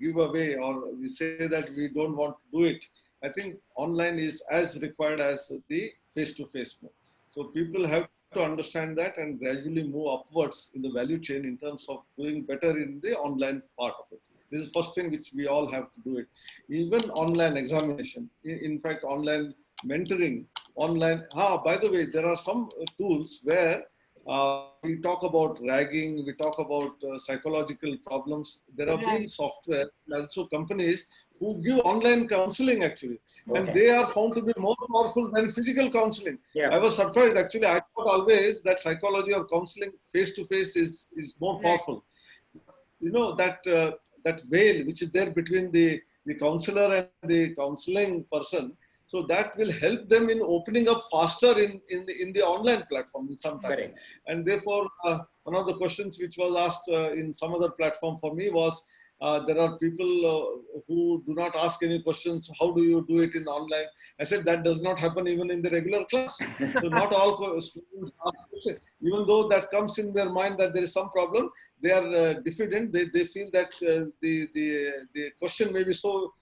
give away, or we say that we don't want to do it. I think online is as required as the face-to-face move. So people have to understand that and gradually move upwards in the value chain in terms of doing better in the online part of it. This is the first thing which we all have to do it. Even online examination, in fact, online mentoring, online. By the way, there are some tools where we talk about ragging, we talk about psychological problems. There have been software, also companies who give online counseling actually. And they are found to be more powerful than physical counseling. I was surprised actually. I thought always that psychology or counseling face-to-face is more powerful. That veil which is there between the counselor and the counseling person. So that will help them in opening up faster in the online platform sometimes. And therefore, one of the questions which was asked in some other platform for me was, there are people who do not ask any questions. How do you do it in online? I said that does not happen even in the regular class. So not all students ask questions. Even though that comes in their mind that there is some problem, they are diffident. They feel that the question may be so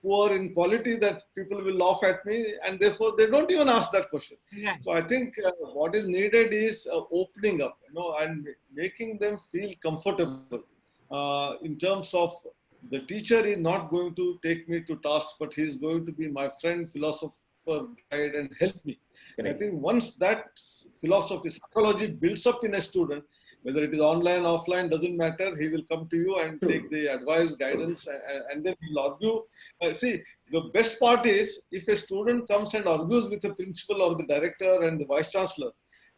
poor in quality that people will laugh at me, and therefore they don't even ask that question. So I think what is needed is opening up, and making them feel comfortable in terms of the teacher is not going to take me to task, but he is going to be my friend, philosopher, guide, and help me. I think once that philosophy, psychology builds up in a student, whether it is online, offline, doesn't matter. He will come to you and take the advice, guidance, and then he'll argue. See, the best part is if a student comes and argues with the principal or the director and the vice chancellor,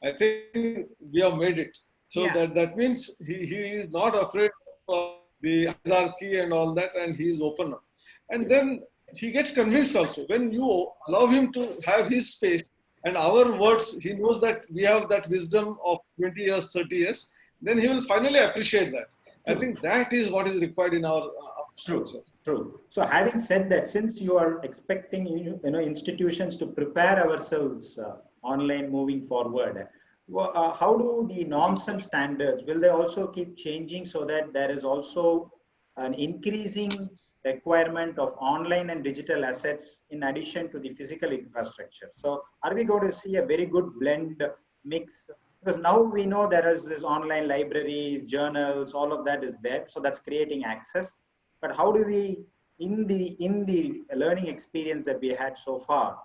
I think we have made it. So that means he is not afraid of the hierarchy and all that, and he is open up. And then he gets convinced also. When you allow him to have his space, and our words, he knows that we have that wisdom of 20 years, 30 years, then he will finally appreciate that. I think that is what is required in our structure. True. So having said that, since you are expecting institutions to prepare ourselves online moving forward, how do the norms and standards, will they also keep changing so that there is also an increasing requirement of online and digital assets in addition to the physical infrastructure? So are we going to see a very good blend mix? Because now we know there is this online libraries, journals, all of that is there. So that's creating access. But how do we, in the learning experience that we had so far,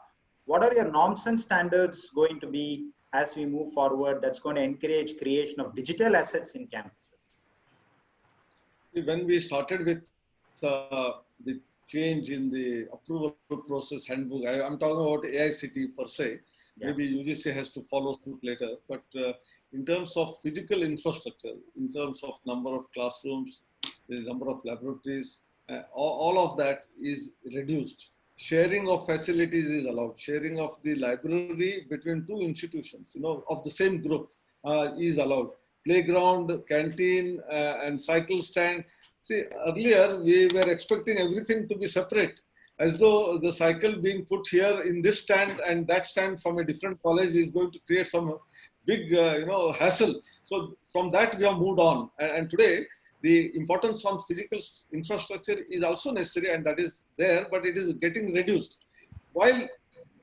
what are your norms and standards going to be as we move forward that's going to encourage creation of digital assets in campuses? When we started with the change in the approval process handbook, I'm talking about AICTE per se. Yeah. Maybe UGC has to follow suit later, but in terms of physical infrastructure, in terms of number of classrooms, the number of laboratories, all of that is reduced. Sharing of facilities is allowed. Sharing of the library between two institutions, of the same group is allowed. Playground, canteen, and cycle stand. See, earlier we were expecting everything to be separate, as though the cycle being put here in this stand and that stand from a different college is going to create some big, hassle. So from that we have moved on, and today the importance on physical infrastructure is also necessary, and that is there, but it is getting reduced. While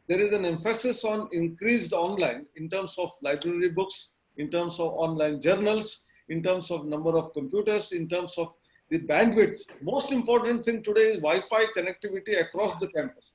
there is an emphasis on increased online in terms of library books, in terms of online journals, in terms of number of computers, in terms of the bandwidth. Most important thing today is Wi-Fi connectivity across the campus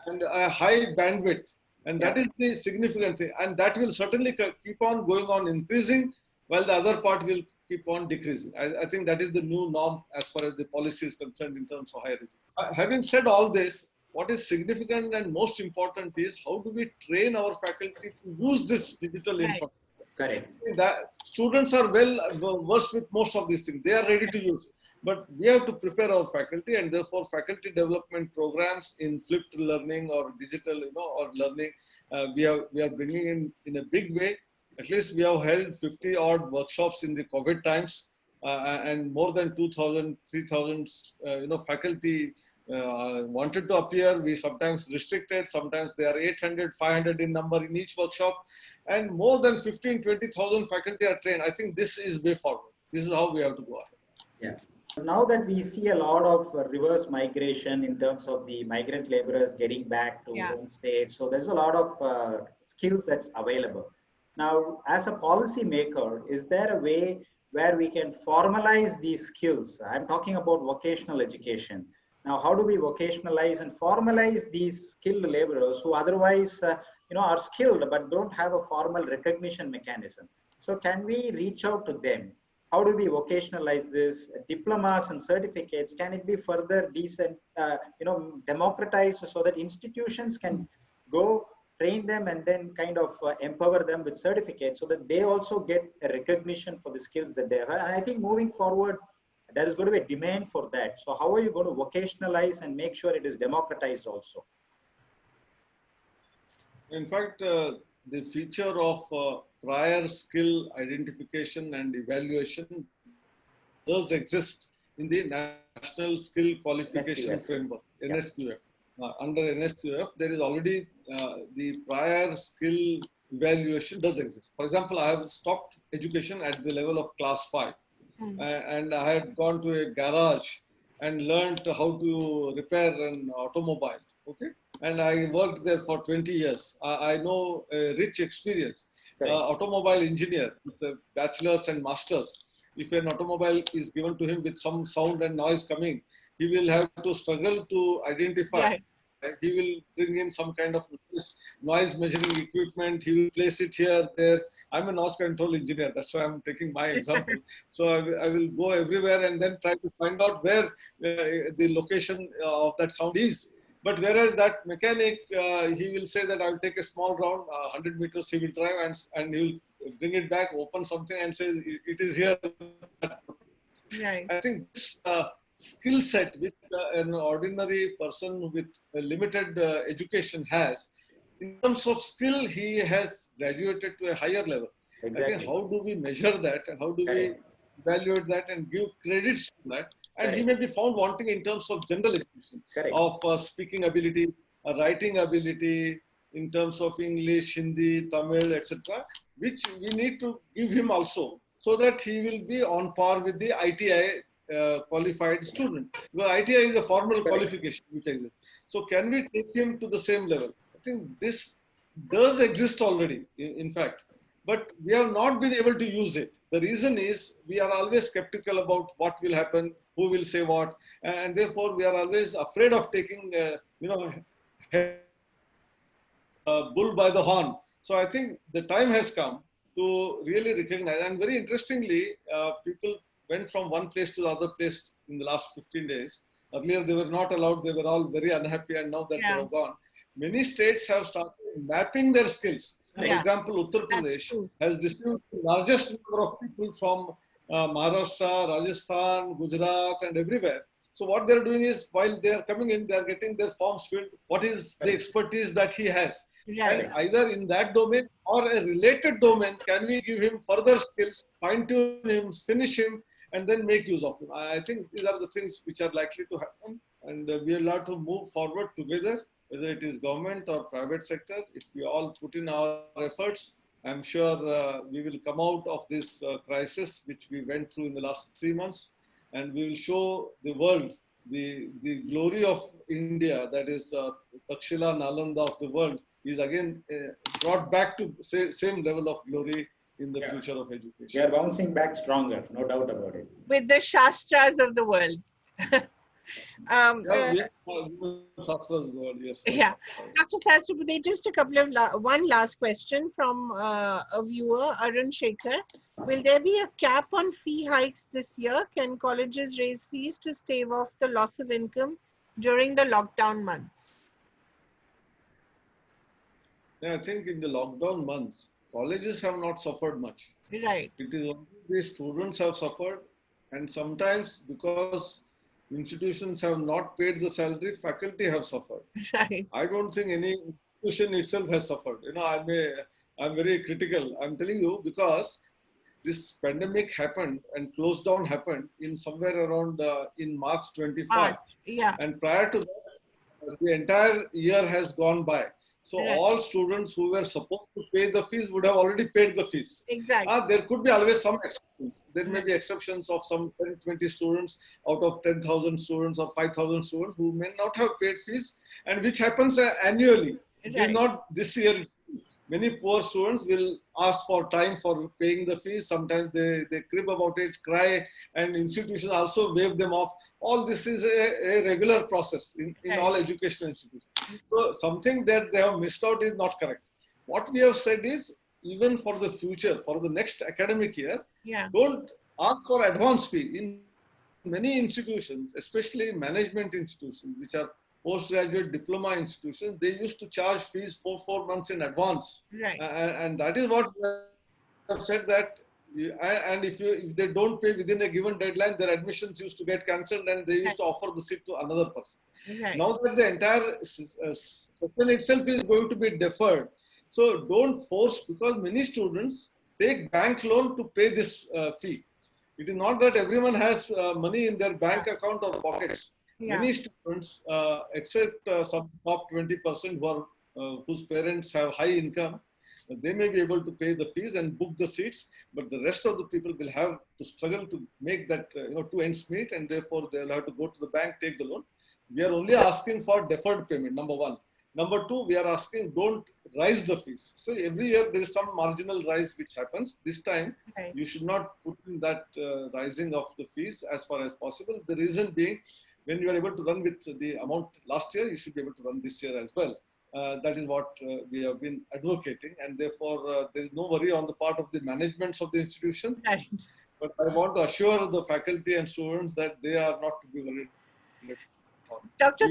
and a high bandwidth. And that is the significant thing. And that will certainly keep on going on increasing, while the other part will keep on decreasing. I think that is the new norm as far as the policy is concerned in terms of higher education. Having said all this, what is significant and most important is how do we train our faculty to use this digital infrastructure. Correct. That students are well versed with most of these things. They are ready to use. But we have to prepare our faculty, and therefore faculty development programs in flipped learning or digital, or learning, we are bringing in a big way. At least we have held 50 odd workshops in the COVID times, and more than 2,000, 3,000, faculty wanted to appear. We sometimes restricted, sometimes they are 800, 500 in number in each workshop, and more than 15, 20,000 faculty are trained. I think this is way forward. This is how we have to go ahead. Yeah. Now that we see a lot of reverse migration in terms of the migrant laborers getting back to home state, so there's a lot of skills that's available. Now, as a policy maker, is there a way where we can formalize these skills? I'm talking about vocational education. Now, how do we vocationalize and formalize these skilled laborers who otherwise, are skilled but don't have a formal recognition mechanism? So, can we reach out to them? How do we vocationalize this? Diplomas and certificates, can it be further democratized so that institutions can go train them and then kind of empower them with certificates so that they also get a recognition for the skills that they have? And I think moving forward, there is going to be a demand for that. So how are you going to vocationalize and make sure it is democratized also? In fact, the feature of prior skill identification and evaluation does exist in the National Skill Qualification Framework, NSQF. Under NSQF, there is already the prior skill evaluation does exist. For example, I have stopped education at the level of class 5. And I had gone to a garage and learned how to repair an automobile. Okay. And I worked there for 20 years. I know a rich experience. Automobile engineer with a bachelor's and master's. If an automobile is given to him with some sound and noise coming, he will have to struggle to identify. Right. He will bring in some kind of noise measuring equipment. He will place it here, there. I'm a noise control engineer. That's why I'm taking my example. So I will go everywhere and then try to find out where the location of that sound is. But whereas that mechanic, he will say that I'll take a small round, 100 meters he will drive and he will bring it back, open something and says, it is here. Right. I think this skill set which an ordinary person with a limited education has, in terms of skill, he has graduated to a higher level. Exactly. I think how do we measure that and how do we evaluate that and give credits to that? And he may be found wanting in terms of general education, of speaking ability, writing ability, in terms of English, Hindi, Tamil, etc., which we need to give him also, so that he will be on par with the ITI qualified student. Because ITI is a formal qualification which exists. So can we take him to the same level? I think this does exist already, in fact, but we have not been able to use it. The reason is we are always skeptical about what will happen, who will say what, and therefore we are always afraid of taking, bull by the horn. So I think the time has come to really recognize. And very interestingly, people went from one place to the other place in the last 15 days. Earlier, they were not allowed. They were all very unhappy. And now that they have gone, many states have started mapping their skills. For example, Uttar Pradesh has received the largest number of people from Maharashtra, Rajasthan, Gujarat, and everywhere. So what they're doing is, while they are coming in, they are getting their forms filled. What is the expertise that he has? And either in that domain or a related domain, can we give him further skills, fine-tune him, finish him, and then make use of him? I think these are the things which are likely to happen. And we will have to move forward together, whether it is government or private sector. If we all put in our efforts, I'm sure we will come out of this crisis, which we went through in the last 3 months, and we will show the world the glory of India, that is Takshila Nalanda of the world, is again brought back to same level of glory in the future of education. We are bouncing back stronger, no doubt about it. With the Shastras of the world. Yes. Yeah, Dr. Sahasrabudhe, just a couple of one last question from a viewer, Arun Shekhar. Will there be a cap on fee hikes this year? Can colleges raise fees to stave off the loss of income during the lockdown months? Yeah, I think in the lockdown months, colleges have not suffered much. Right. It is only the students have suffered, and sometimes because institutions have not paid the salary, faculty have suffered. Right. I don't think any institution itself has suffered. You know, I'm very critical. I'm telling you, because this pandemic happened and close down happened in somewhere around in March 25. Yeah. And prior to that, the entire year has gone by. So all students who were supposed to pay the fees would have already paid the fees. Exactly. There could be always some exceptions. There may be exceptions of some 10, 20 students out of 10,000 students or 5,000 students who may not have paid fees, and which happens annually. It is not this year. Many poor students will ask for time for paying the fees. Sometimes they crib about it, cry, and institutions also waive them off. All this is a regular process in all educational institutions. So something that they have missed out is not correct. What we have said is, even for the future, for the next academic year, don't ask for advance fee. In many institutions, especially management institutions, which are postgraduate diploma institutions, they used to charge fees 4 months in advance. Right. And that is what we have said, that and if they don't pay within a given deadline, their admissions used to get cancelled and they used to offer the seat to another person. Right. Now that the entire session itself is going to be deferred, so don't force, because many students take bank loan to pay this fee. It is not that everyone has money in their bank account or pockets. Many students, except some top 20% whose parents have high income, they may be able to pay the fees and book the seats, but the rest of the people will have to struggle to make that, two ends meet, and therefore they'll have to go to the bank, take the loan. We are only asking for deferred payment, number one. Number two, we are asking, don't rise the fees. So every year there is some marginal rise which happens. This time, you should not put in that rising of the fees as far as possible. The reason being, when you are able to run with the amount last year, you should be able to run this year as well. That is what we have been advocating, and therefore there is no worry on the part of the managements of the institution. Right. But I want to assure the faculty and students that they are not to be worried. Dr.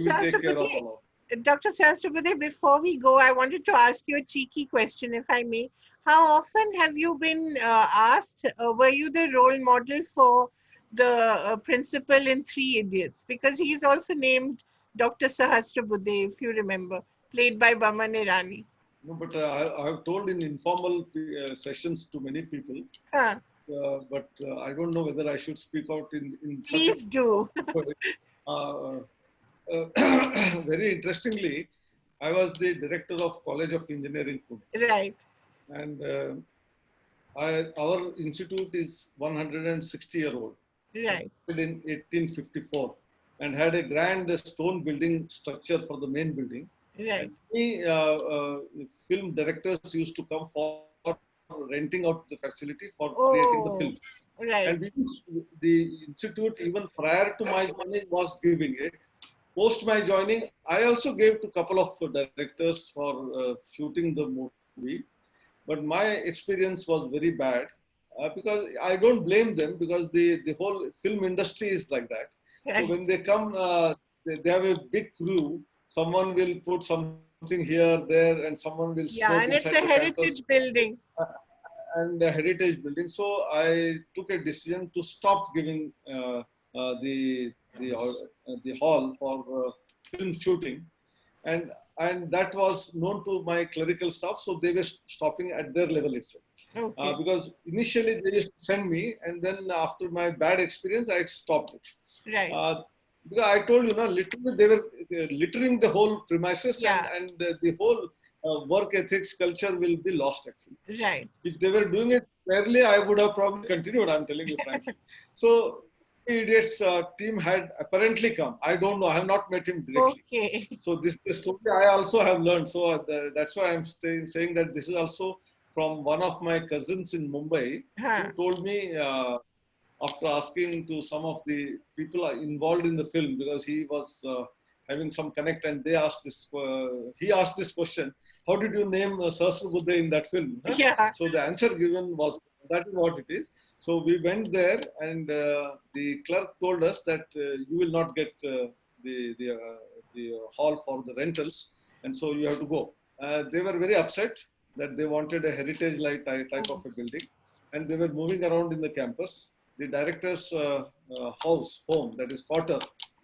Sahasrabudhe, before we go, I wanted to ask you a cheeky question, if I may. How often have you been asked, were you the role model for the principal in Three Idiots? Because he's also named Dr. Sahasrabudhe, if you remember, played by Baman Irani. No, but I have told in informal sessions to many people. But I don't know whether I should speak out in Please do. Very interestingly, I was the director of College of Engineering. Right. And our institute is 160-year-old. Right. In 1854, and had a grand stone building structure for the main building. Right. Many film directors used to come for renting out the facility for creating the film. Right. And the institute, even prior to my joining, was giving it. Post my joining, I also gave to a couple of directors for shooting the movie. But my experience was very bad. because I don't blame them, because the whole film industry is like that. So Right. when they come, they have a big crew. Someone will put something here, there, and someone will smoke Yeah, inside and the it's a campus heritage building. and a heritage building. So I took a decision to stop giving the hall for film shooting, and that was known to my clerical staff, so they were stopping at their level itself. Okay. Because initially they used to send me, and then after my bad experience, I stopped it. Right. Because I told you, literally they were littering the whole premises, Yeah. and the whole work ethics culture will be lost actually. Right. If they were doing it fairly, I would have probably continued, I'm telling you frankly. So, the idiots team had apparently come. I don't know, I have not met him directly. Okay. So, this story I also have learned. So, that's why I'm saying that this is also from one of my cousins in Mumbai, Huh. who told me, after asking to some of the people involved in the film, because he was having some connect, and they asked this, he asked this question: how did you name Sahasrabudhe in that film? Huh? Yeah. So the answer given was, that is what it is. So we went there, and the clerk told us that you will not get the hall for the rentals, and so you have to go. They were very upset that they wanted a heritage-like type of a building, and they were moving around in the campus. The director's home, that is quarter,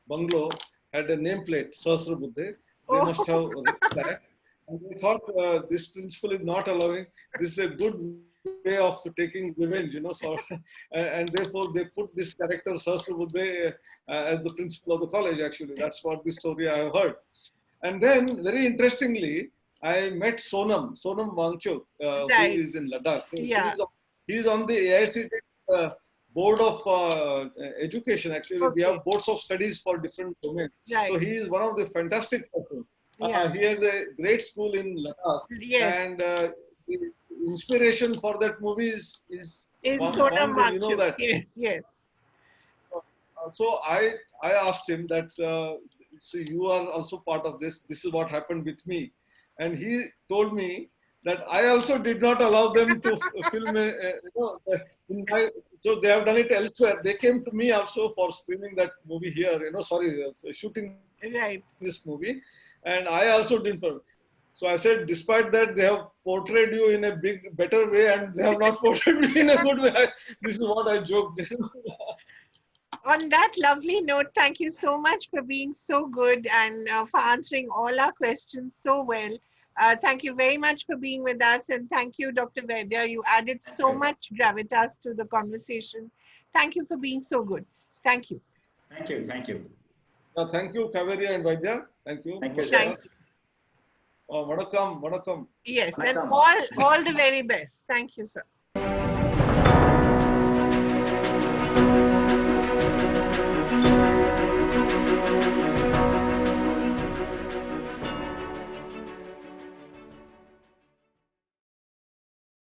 bungalow, had a nameplate, Sahasrabudhe. They must have Oh. read that. And they thought this principle is not allowing, this is a good way of taking revenge, So, and therefore they put this character, Sahasrabudhe, as the principal of the college, actually. That's what the story I have heard. And then, very interestingly, I met Sonam Wangchuk, who Right. is in Ladakh. So Yeah. he's on the AICTE board of education. Actually, we Okay. have boards of studies for different domains. So Right. he is one of the fantastic persons. Yeah. He has a great school in Ladakh, Yes. and the inspiration for that movie is Is Sonam Boundary. You know Wangchuk. that. Yes. Yes. So I asked him that, so you are also part of this. This is what happened with me, and he told me that I also did not allow them to film. In my, so they have done it elsewhere. They came to me also for screening that movie here. Shooting Right. this movie, and I also didn't. So I said, despite that, they have portrayed you in a better way, and they have not portrayed me in a good way. This is what I joked. On that lovely note, thank you so much for being so good and for answering all our questions so well. Thank you very much for being with us, and thank you, Dr. Vaidya. You added so much gravitas to the conversation. Thank you for being so good. Thank you. Thank you. Thank you. Thank you, Kaveri and Vaidya. Thank you. Thank you, Namaskar. Thank you. Vanakkam, vanakkam. Yes, and Vanakkam. all the very best. Thank you, sir.